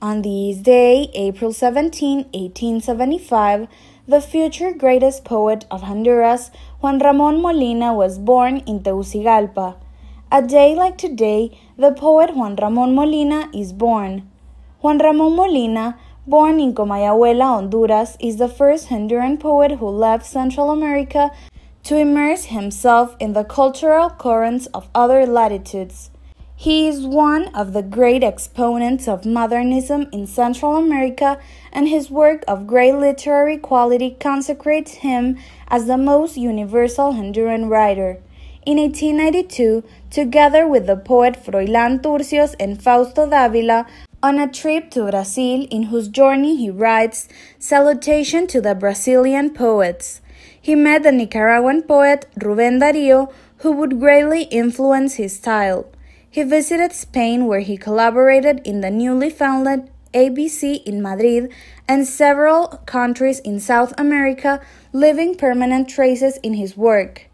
On this day, April 17, 1875, the future greatest poet of Honduras, Juan Ramón Molina, was born in Tegucigalpa. A day like today, the poet Juan Ramón Molina is born. Juan Ramón Molina, born in Comayagüela, Honduras, is the first Honduran poet who left Central America to immerse himself in the cultural currents of other latitudes. He is one of the great exponents of modernism in Central America, and his work of great literary quality consecrates him as the most universal Honduran writer. In 1892, together with the poet Froylan, Turcios, and Fausto Águila, on a trip to Brazil, in whose journey he writes Salutation to the Brazilian poets. He met the Nicaraguan poet Rubén Darío, who would greatly influence his style. He visited Spain, where he collaborated in the newly founded ABC in Madrid, and several countries in South America, leaving permanent traces in his work.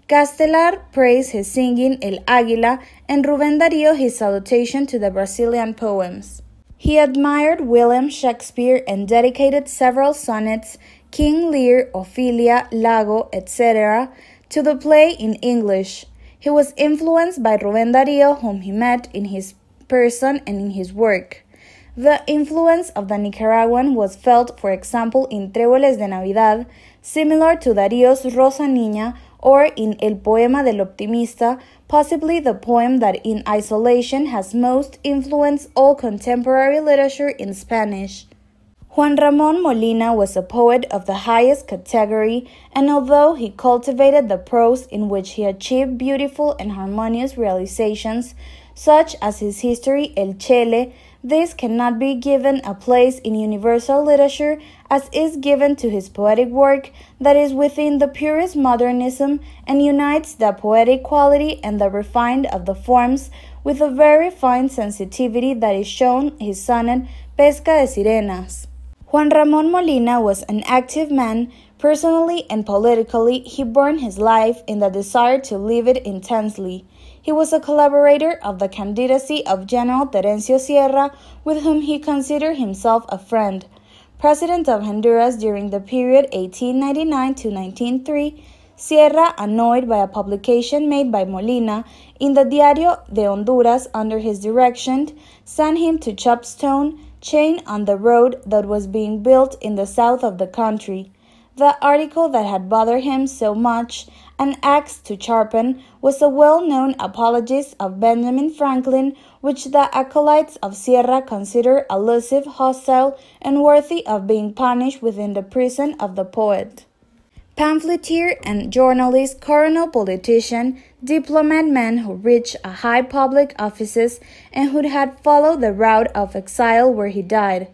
Castelar praised his singing El Águila, and Rubén Darío his salutation to the Brazilian poems. He admired William Shakespeare and dedicated several sonnets, King Lear, Ophelia, Lago, etc., to the play in English. He was influenced by Rubén Darío, whom he met in his person and in his work. The influence of the Nicaraguan was felt, for example, in Tréboles de Navidad, similar to Darío's Rosa Niña, or in El Poema del Optimista, possibly the poem that in isolation has most influenced all contemporary literature in Spanish. Juan Ramón Molina was a poet of the highest category, and although he cultivated the prose in which he achieved beautiful and harmonious realizations, such as his history El Chele, this cannot be given a place in universal literature as is given to his poetic work that is within the purest modernism and unites the poetic quality and the refined of the forms with a very fine sensitivity that is shown in his sonnet Pesca de Sirenas. Juan Ramón Molina was an active man. Personally and politically, he burned his life in the desire to live it intensely. He was a collaborator of the candidacy of General Terencio Sierra, with whom he considered himself a friend. President of Honduras during the period 1899 to 1903, Sierra, annoyed by a publication made by Molina in the Diario de Honduras under his direction, sent him to chop stone, chained on the road that was being built in the south of the country. The article that had bothered him so much, An Axe to Sharpen, was a well-known apologist of Benjamin Franklin, which the acolytes of Sierra considered allusive, hostile, and worthy of being punished within the prison of the poet. Pamphleteer and journalist, colonel politician, diplomat man who reached a high public offices and who had followed the route of exile where he died.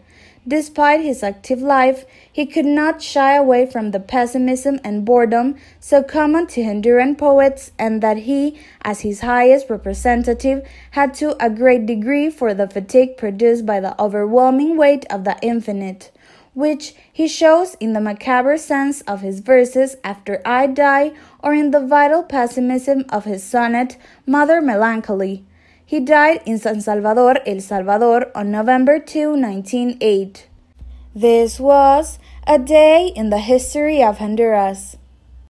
Despite his active life, he could not shy away from the pessimism and boredom so common to Honduran poets, and that he, as his highest representative, had to a great degree for the fatigue produced by the overwhelming weight of the infinite, which he shows in the macabre sense of his verses After I Die, or in the vital pessimism of his sonnet Mother Melancholy. He died in San Salvador, El Salvador, on November 2, 1908. This was A Day in the History of Honduras.